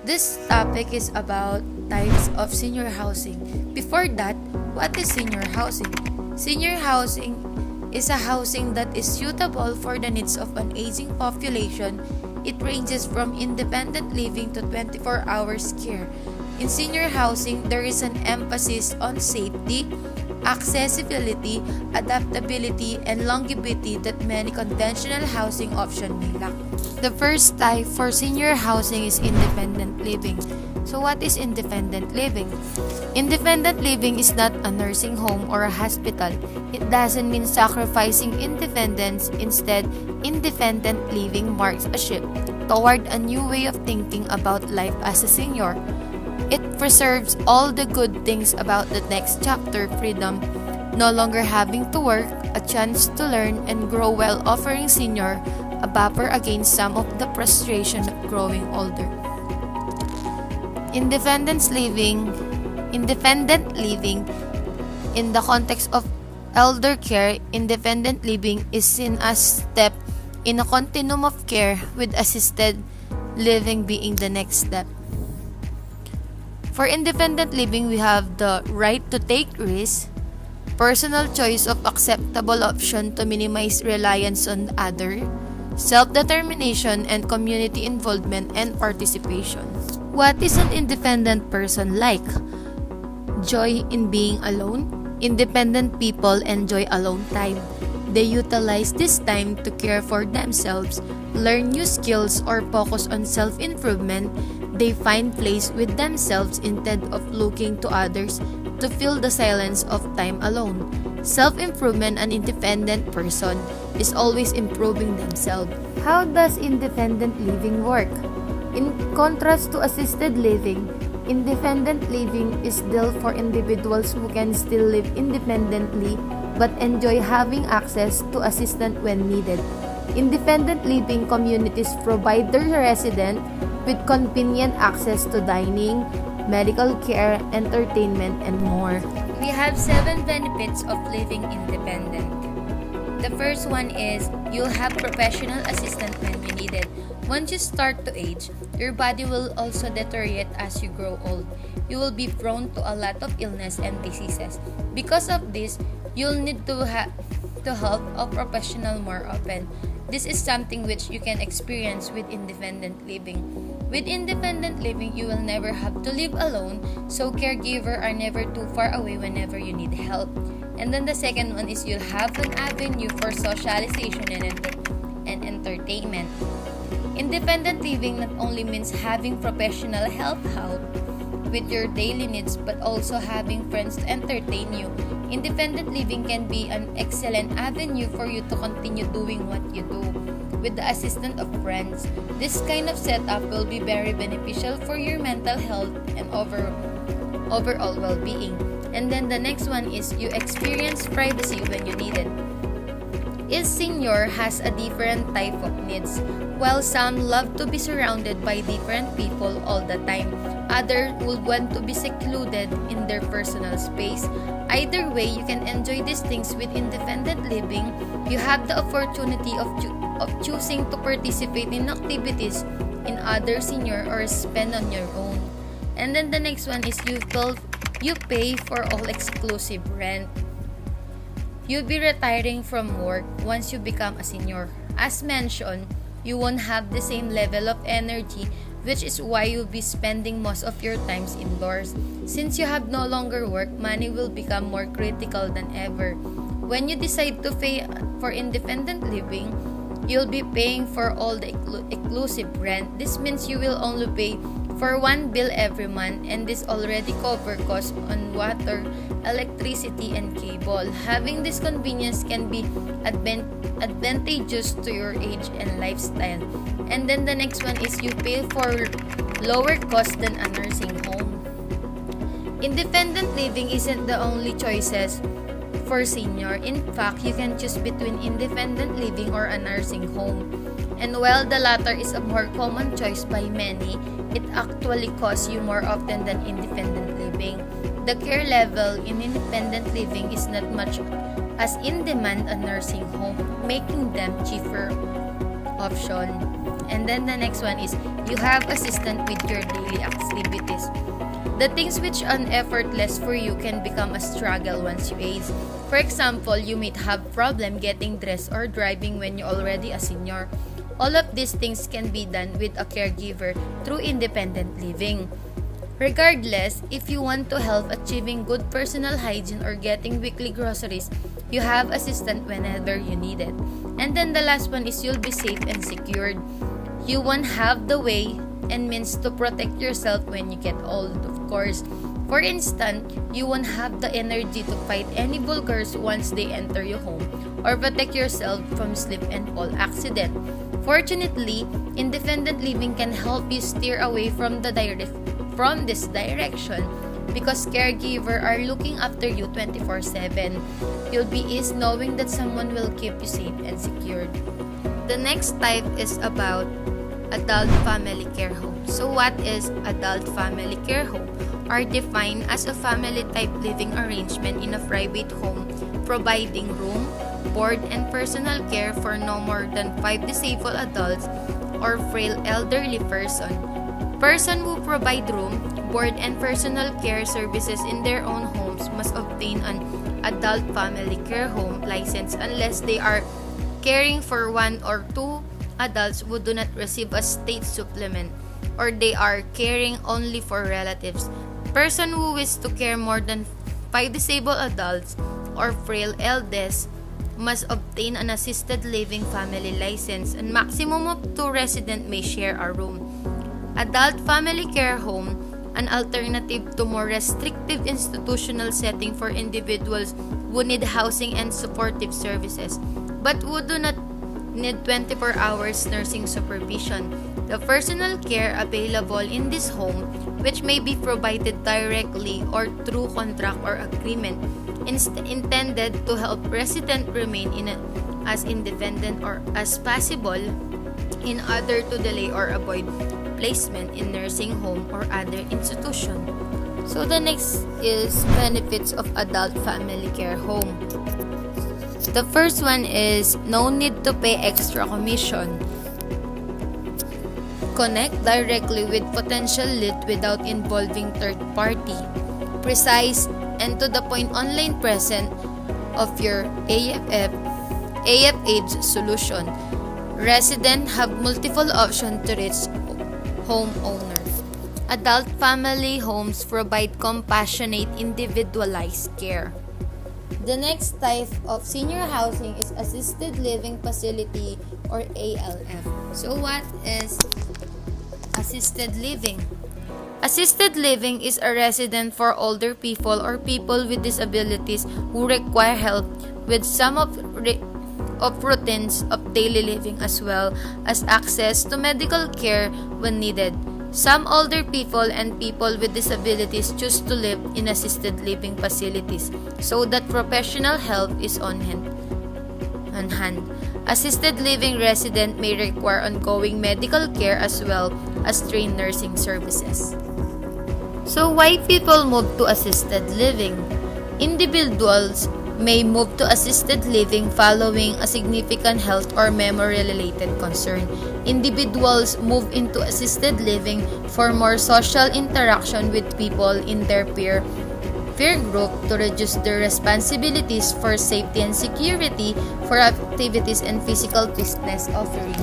This topic is about types of senior housing. Before that, what is senior housing? Senior housing is a housing that is suitable for the needs of an aging population. It ranges from independent living to 24 hours care. In senior housing, there is an emphasis on safety, accessibility, adaptability, and longevity that many conventional housing options may lack. The first type for senior housing is independent living. So what is independent living? Independent living is not a nursing home or a hospital. It doesn't mean sacrificing independence. Instead, independent living marks a shift toward a new way of thinking about life as a senior. It preserves all the good things about the next chapter: freedom, no longer having to work, a chance to learn and grow while offering senior a buffer against some of the frustration of growing older. Independent living in the context of elder care, independent living is seen as step in a continuum of care, with assisted living being the next step. For independent living, we have the right to take risks, personal choice of acceptable option to minimize reliance on others, self-determination, and community involvement and participation. What is an independent person like? Joy in being alone. Independent people enjoy alone time. They utilize this time to care for themselves, learn new skills, or focus on self-improvement. They find place with themselves instead of looking to others to fill the silence of time alone. Self-improvement. An independent person is always improving themselves. How does independent living work? In contrast to assisted living, independent living is built for individuals who can still live independently but enjoy having access to assistance when needed. Independent living communities provide their residents with convenient access to dining, medical care, entertainment, and more. We have 7 benefits of living independent. The first one is you'll have professional assistance when you need it. Once you start to age, your body will also deteriorate as you grow old. You will be prone to a lot of illness and diseases. Because of this, you'll need to have the help of professional more often. This is something which you can experience with independent living. With independent living, you will never have to live alone, so caregivers are never too far away whenever you need help. And then the second one is you'll have an avenue for socialization and entertainment. Independent living not only means having professional help out with your daily needs, but also having friends to entertain you. Independent living can be an excellent avenue for you to continue doing what you do with the assistance of friends. This kind of setup will be very beneficial for your mental health and overall well-being. And then the next one is you experience privacy when you need it. Each senior has a different type of needs. While some love to be surrounded by different people all the time, others would want to be secluded in their personal space. Either way, you can enjoy these things with independent living. You have the opportunity of choosing to participate in activities in other senior or spend on your own. And then the next one is you pay for all exclusive rent. You'll be retiring from work once you become a senior. As mentioned, you won't have the same level of energy, which is why you'll be spending most of your times indoors. Since you have no longer work, money will become more critical than ever. When you decide to pay for independent living, you'll be paying for all the exclusive rent. This means you will only pay for one bill every month, and this already covers costs on water, electricity, and cable. Having this convenience can be advantageous to your age and lifestyle. And then the next one is you pay for lower cost than a nursing home. Independent living isn't the only choices for senior. In fact, you can choose between independent living or a nursing home. And while the latter is a more common choice by many, it actually costs you more often than independent living. The care level in independent living is not much as in demand a nursing home, making them cheaper option. And then the next one is you have assistant with your daily activities. The things which are effortless for you can become a struggle once you age. For example, you might have problem getting dressed or driving when you're already a senior. All of these things can be done with a caregiver through independent living. Regardless, if you want to help achieving good personal hygiene or getting weekly groceries, you have assistant whenever you need it. And then the last one is you'll be safe and secured. You won't have the way and means to protect yourself when you get old, of course. For instance, you won't have the energy to fight any vulgars once they enter your home or protect yourself from slip and fall accident. Fortunately, independent living can help you steer away from this direction because caregiver are looking after you 24/7. You'll be easy knowing that someone will keep you safe and secured. The next type is about adult family care home. So what is adult family care home? Are defined as a family type living arrangement in a private home providing room, board, and personal care for no more than 5 disabled adults or frail elderly Person who provide room, board, and personal care services in their own homes must obtain an adult family care home license unless they are caring for one or two adults who do not receive a state supplement or they are caring only for relatives. Person who wishes to care more than 5 disabled adults or frail elders must obtain an assisted living family license and maximum of 2 residents may share a room. Adult family care home, an alternative to more restrictive institutional setting for individuals who need housing and supportive services, but who do not need 24 hours nursing supervision. The personal care available in this home, which may be provided directly or through contract or agreement, intended to help residents remain as independent or as possible in order to delay or avoid placement in nursing home or other institution. So the next is benefits of adult family care home. The first one is no need to pay extra commission. Connect directly with potential lead without involving third party. Precise and to the point online present of your AFH solution. Residents have multiple options to reach homeowners. Adult family homes provide compassionate, individualized care. The next type of senior housing is assisted living facility or ALF. So what is assisted living? Assisted living is a residence for older people or people with disabilities who require help with some of routines of daily living as well as access to medical care when needed. Some older people and people with disabilities choose to live in assisted living facilities so that professional help is on hand. Assisted living resident may require ongoing medical care as well as trained nursing services. So why people move to assisted living? Individuals may move to assisted living following a significant health or memory-related concern. Individuals move into assisted living for more social interaction with people in their peer group to reduce their responsibilities for safety and security for activities and physical fitness offering.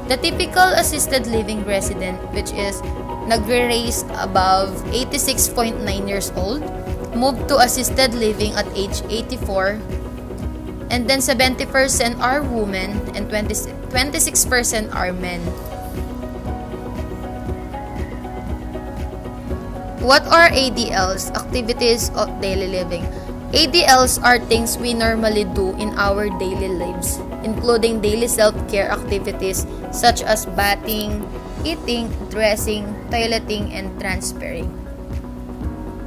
The typical assisted living resident, which is nagre-raise above 86.9 years old, moved to assisted living at age 84, and then 70% are women and 26% are men. What are ADLs? Activities of daily living. ADLs are things we normally do in our daily lives, including daily self-care activities such as bathing, eating, dressing, toileting, and transferring.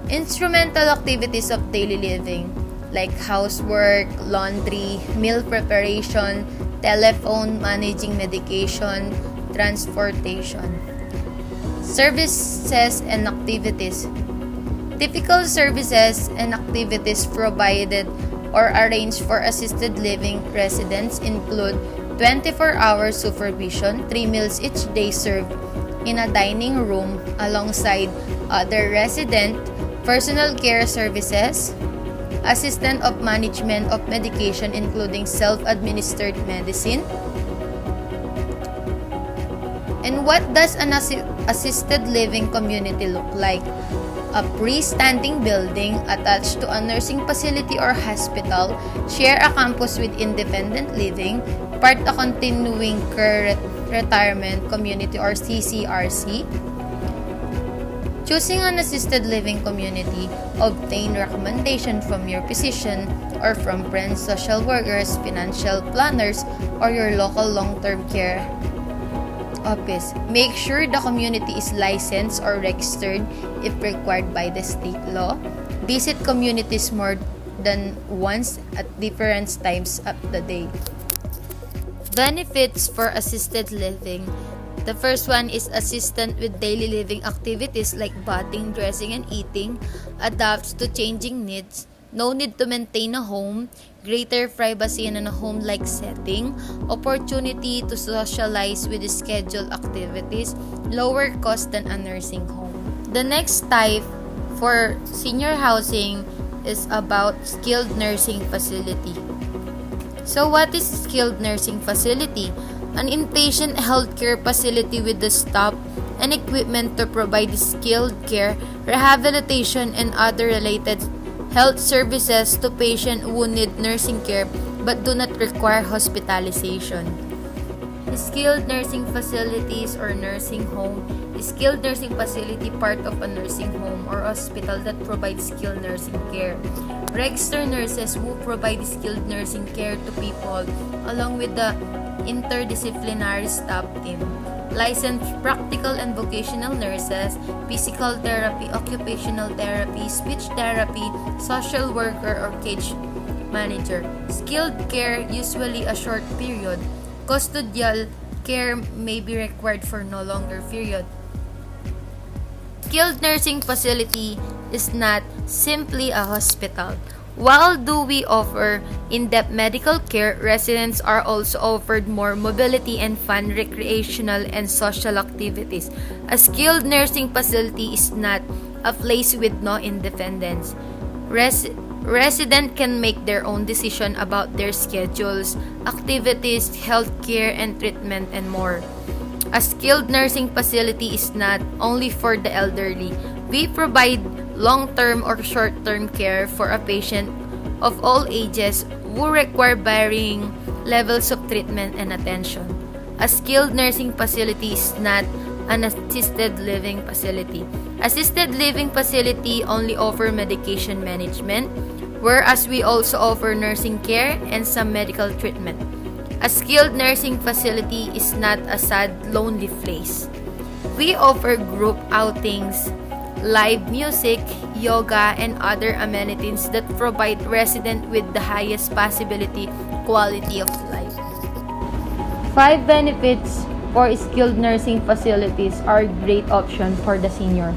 Instrumental activities of daily living like housework, laundry, meal preparation, telephone, managing medication, transportation. Services and activities. Typical services and activities provided or arranged for assisted living residents include 24-hour supervision, 3 meals each day served in a dining room alongside other resident, personal care services, assistant of management of medication including self-administered medicine. And what does an assisted living community look like? A freestanding building attached to a nursing facility or hospital, share a campus with independent living, part a continuing care retirement community or CCRC. Choosing an assisted living community, obtain recommendation from your physician or from friends, social workers, financial planners, or your local long-term care office. Make sure the community is licensed or registered if required by the state law. Visit communities more than once at different times of the day. Benefits for assisted living. The first one is assistant with daily living activities like bathing, dressing, and eating, adapts to changing needs, no need to maintain a home, greater privacy in a home-like setting, opportunity to socialize with scheduled activities, lower cost than a nursing home. The next type for senior housing is about skilled nursing facility. So what is skilled nursing facility? An inpatient healthcare facility with the staff and equipment to provide skilled care, rehabilitation, and other related health services to patients who need nursing care but do not require hospitalization. Skilled nursing facilities or nursing home. Skilled nursing facility part of a nursing home or hospital that provides skilled nursing care. Registered nurses who provide skilled nursing care to people along with the interdisciplinary staff team. Licensed practical and vocational nurses, physical therapy, occupational therapy, speech therapy, social worker or case manager. Skilled care, usually a short period. Custodial care may be required for no longer period. Skilled nursing facility is not simply a hospital. While do we offer in-depth medical care, residents are also offered more mobility and fun recreational and social activities. A skilled nursing facility is not a place with no independence. Residents can make their own decision about their schedules, activities, healthcare and treatment, and more. A skilled nursing facility is not only for the elderly. We provide long-term or short-term care for a patient of all ages who require varying levels of treatment and attention. A skilled nursing facility is not an assisted living facility. Assisted living facility only offer medication management, whereas we also offer nursing care and some medical treatment. A skilled nursing facility is not a sad, lonely place. We offer group outings, live music, yoga, and other amenities that provide residents with the highest possibility quality of life. 5 benefits for skilled nursing facilities are a great option for the senior.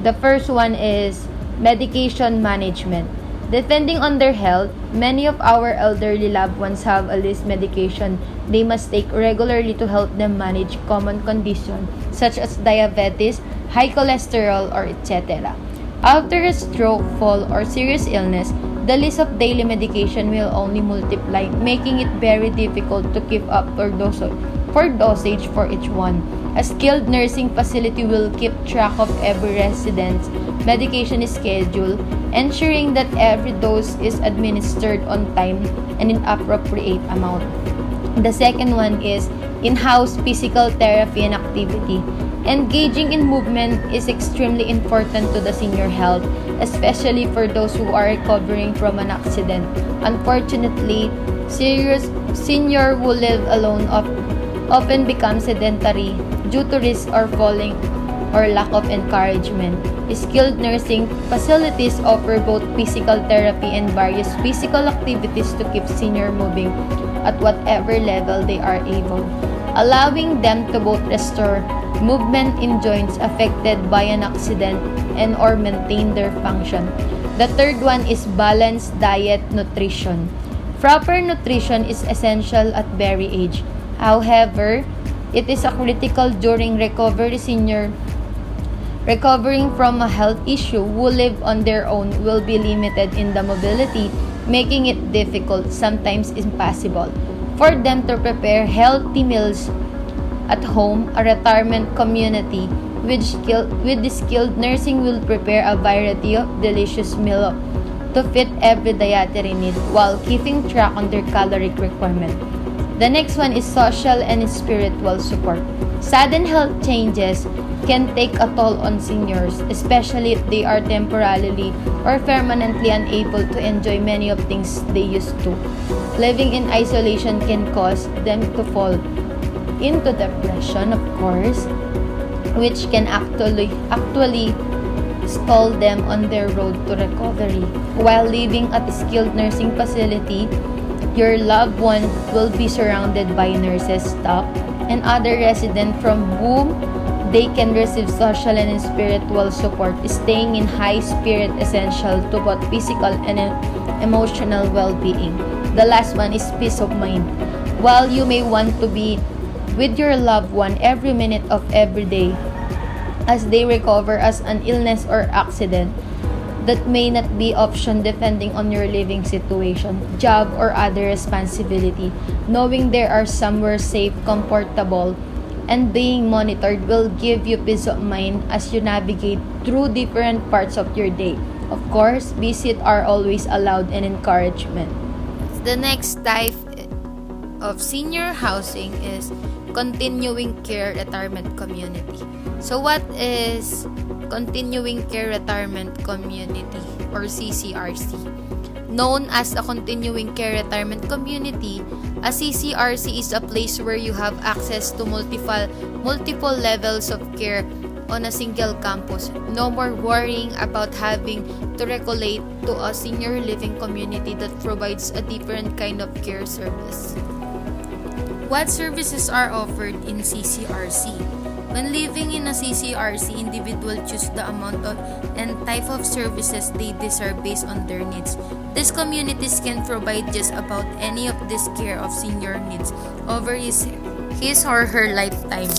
The first one is medication management. Depending on their health, many of our elderly loved ones have a list medication they must take regularly to help them manage common conditions such as diabetes, high cholesterol, or etc. After a stroke, fall, or serious illness, the list of daily medication will only multiply, making it very difficult to keep up for dosage for each one. A skilled nursing facility will keep track of every resident's medication schedule, ensuring that every dose is administered on time and in appropriate amount. The second one is in-house physical therapy and activity. Engaging in movement is extremely important to the senior health, especially for those who are recovering from an accident. Unfortunately, senior who live alone often become sedentary due to risk or falling or lack of encouragement. Skilled nursing facilities offer both physical therapy and various physical activities to keep senior moving at whatever level they are able, allowing them to both restore movement in joints affected by an accident and or maintain their function. The third one is balanced diet nutrition. Proper nutrition is essential at childbearing age. However, it is a critical during recovery. Senior recovering from a health issue who live on their own will be limited in the mobility, making it difficult, sometimes impossible, for them to prepare healthy meals at home. A retirement community with the skilled nursing will prepare a variety of delicious meals to fit every dietary need while keeping track on their caloric requirement. The next one is social and spiritual support. Sudden health changes can take a toll on seniors, especially if they are temporarily or permanently unable to enjoy many of things they used to. Living in isolation can cause them to fall into depression, of course, which can actually stall them on their road to recovery. While living at a skilled nursing facility, your loved one will be surrounded by nurses, staff, and other residents from whom they can receive social and spiritual support. Staying in high spirit essential to both physical and emotional well-being. The last one is peace of mind. While you may want to be with your loved one every minute of every day as they recover as an illness or accident, that may not be option depending on your living situation, job, or other responsibility. Knowing there are somewhere safe, comfortable, and being monitored will give you peace of mind as you navigate through different parts of your day. Of course, visits are always allowed and encouragement. The next type of senior housing is continuing care retirement community. So what is Continuing Care Retirement Community or CCRC? Known as a Continuing Care Retirement Community, a CCRC is a place where you have access to multiple levels of care on a single campus. No more worrying about having to relocate to a senior living community that provides a different kind of care service. What services are offered in CCRC? When living in a CCRC, individuals choose the amount of and type of services they deserve based on their needs. These communities can provide just about any of this care of senior needs over his or her lifetime.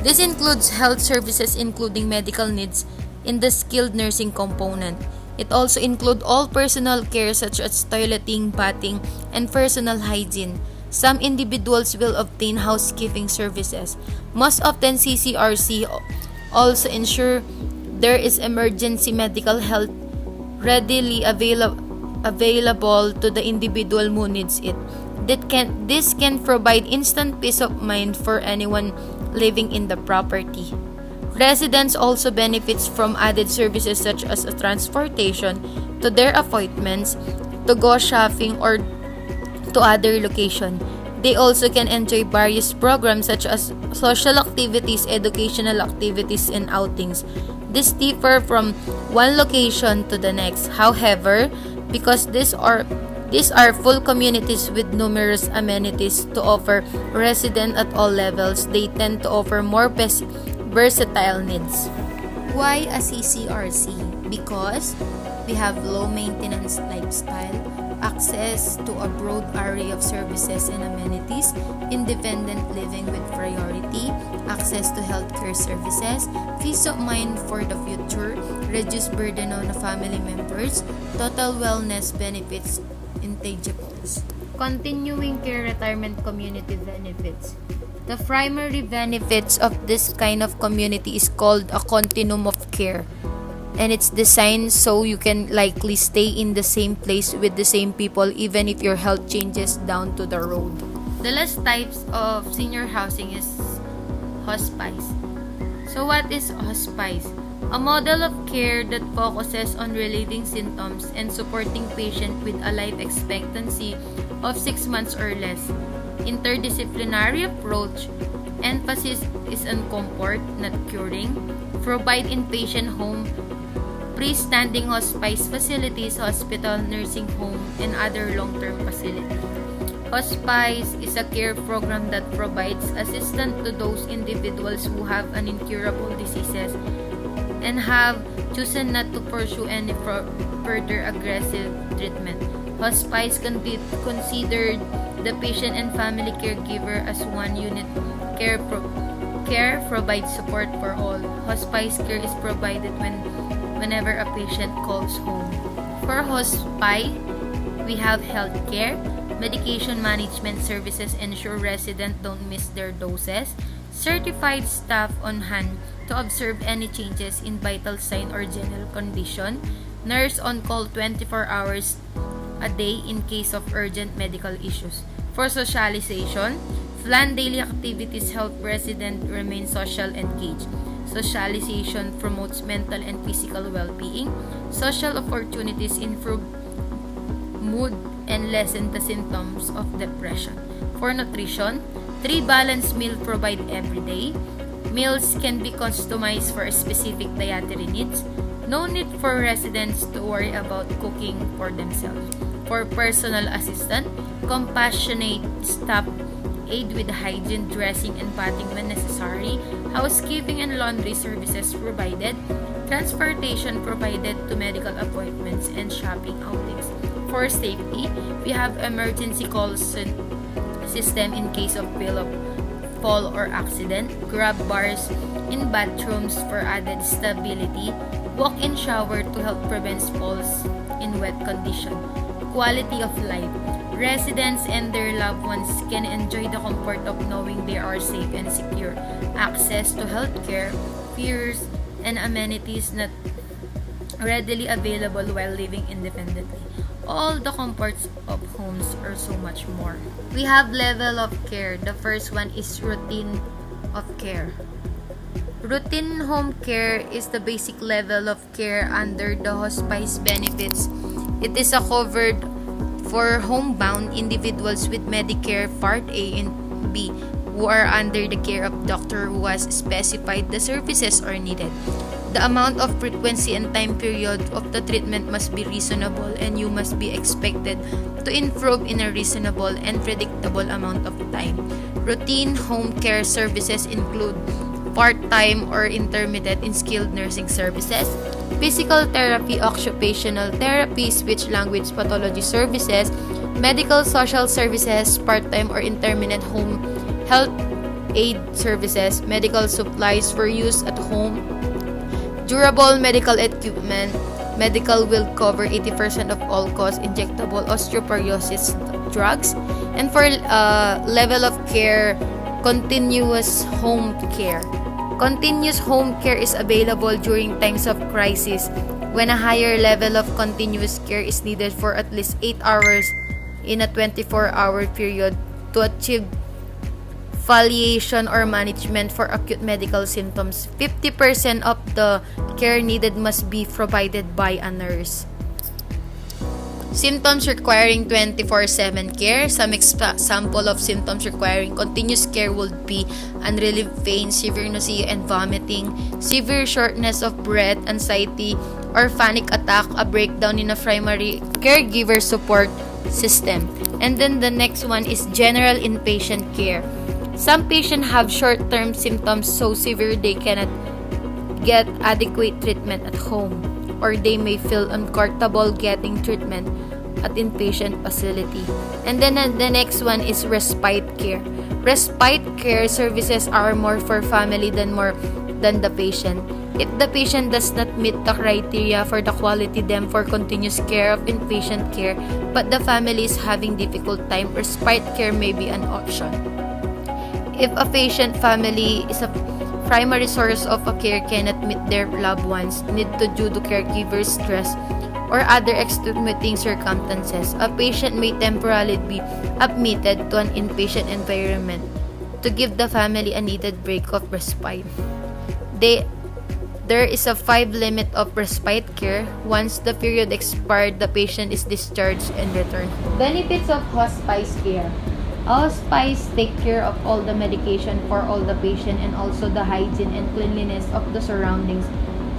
This includes health services including medical needs in the skilled nursing component. It also includes all personal care such as toileting, bathing, and personal hygiene. Some individuals will obtain housekeeping services. Most often, CCRC also ensure there is emergency medical help readily available to the individual who needs it. This can provide instant peace of mind for anyone living in the property. Residents also benefits from added services such as transportation to their appointments, to go shopping, or to other location. They also can enjoy various programs such as social activities, educational activities, and outings. This differ from one location to the next. However, because these are full communities with numerous amenities to offer residents at all levels, they tend to offer more versatile needs. Why a CCRC? Because we have low maintenance lifestyle, access to a broad array of services and amenities, independent living with priority, access to healthcare services, peace of mind for the future, reduced burden on the family members, total wellness benefits, intangibles. Continuing care retirement community benefits. The primary benefits of this kind of community is called a continuum of care, and it's designed so you can likely stay in the same place with the same people even if your health changes down to the road. The last types of senior housing is hospice. So what is hospice? A model of care that focuses on relieving symptoms and supporting patients with a life expectancy of 6 months or less. Interdisciplinary approach. Emphasis is on comfort, not curing. Provide inpatient home, freestanding hospice facilities, hospital, nursing home, and other long-term facilities. Hospice is a care program that provides assistance to those individuals who have an incurable diseases and have chosen not to pursue any further aggressive treatment. Hospice can be considered The patient and family caregiver as one unit. Care provides support for all. Hospice care is provided whenever a patient calls home. For hospice, we have health care. Medication management services ensure residents don't miss their doses. Certified staff on hand to observe any changes in vital sign or general condition. Nurse on call 24 hours a day in case of urgent medical issues. For socialization, plan daily activities help residents remain social engaged. Socialization promotes mental and physical well-being. Social opportunities improve mood and lessen the symptoms of depression. For nutrition, 3 balanced meals provided every day. Meals can be customized for specific dietary needs. No need for residents to worry about cooking for themselves. For personal assistant, compassionate staff aid with hygiene, dressing, and bathing when necessary. Housekeeping and laundry services provided. Transportation provided to medical appointments and shopping outings. For safety, we have emergency call system in case of fall or accident. Grab bars in bathrooms for added stability. Walk-in shower to help prevent falls in wet condition. Quality of life. Residents and their loved ones can enjoy the comfort of knowing they are safe and secure. Access to healthcare, peers, and amenities not readily available while living independently. All the comforts of homes are so much more. We have level of care. The first one is routine of care. Routine home care is the basic level of care under the hospice benefits. It is covered for homebound individuals with Medicare Part A and B who are under the care of doctor who has specified the services are needed. The amount of frequency and time period of the treatment must be reasonable and you must be expected to improve in a reasonable and predictable amount of time. Routine home care services include part-time or intermittent in skilled nursing services, physical therapy, occupational therapy, speech language pathology services, medical social services, part-time or intermittent home health aid services, medical supplies for use at home, durable medical equipment. Medical will cover 80% of all costs, injectable osteoporosis drugs, and for level of care, continuous home care. Continuous home care is available during times of crisis when a higher level of continuous care is needed for at least 8 hours in a 24-hour period to achieve palliation or management for acute medical symptoms. 50% of the care needed must be provided by a nurse. Symptoms requiring 24/7 care. Some example of symptoms requiring continuous care would be unrelieved pain, severe nausea and vomiting, severe shortness of breath, anxiety or panic attack, a breakdown in a primary caregiver support system. And then the next one is general inpatient care. Some patients have short-term symptoms so severe they cannot get adequate treatment at home, or they may feel uncomfortable getting treatment at inpatient facility. And then the next one is respite care. Respite care services are more for family than the patient. If the patient does not meet the criteria for the quality them for continuous care of inpatient care, but the family is having difficult time, respite care may be an option. If a patient family is a primary source of a care cannot meet their loved ones need to due to caregiver stress or other extenuating circumstances, a patient may temporarily be admitted to an inpatient environment to give the family a needed break of respite. There is a 5 limit of respite care. Once the period expired, the patient is discharged and returned. Benefits of hospice care. Hospice take care of all the medication for all the patient and also the hygiene and cleanliness of the surroundings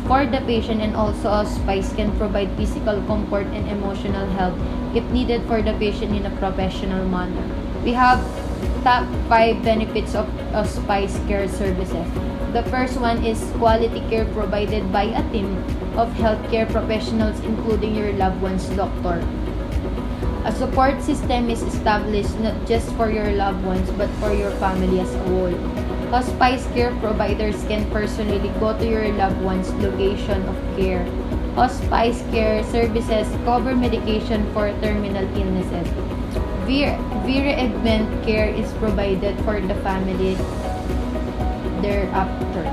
for the patient, and also hospice can provide physical comfort and emotional help if needed for the patient in a professional manner. We have top 5 benefits of hospice care services. The first one is quality care provided by a team of healthcare professionals including your loved one's doctor. A support system is established not just for your loved ones but for your family as a whole. Hospice care providers can personally go to your loved one's location of care. Hospice care services cover medication for terminal illnesses. Bereavement care is provided for the family thereafter.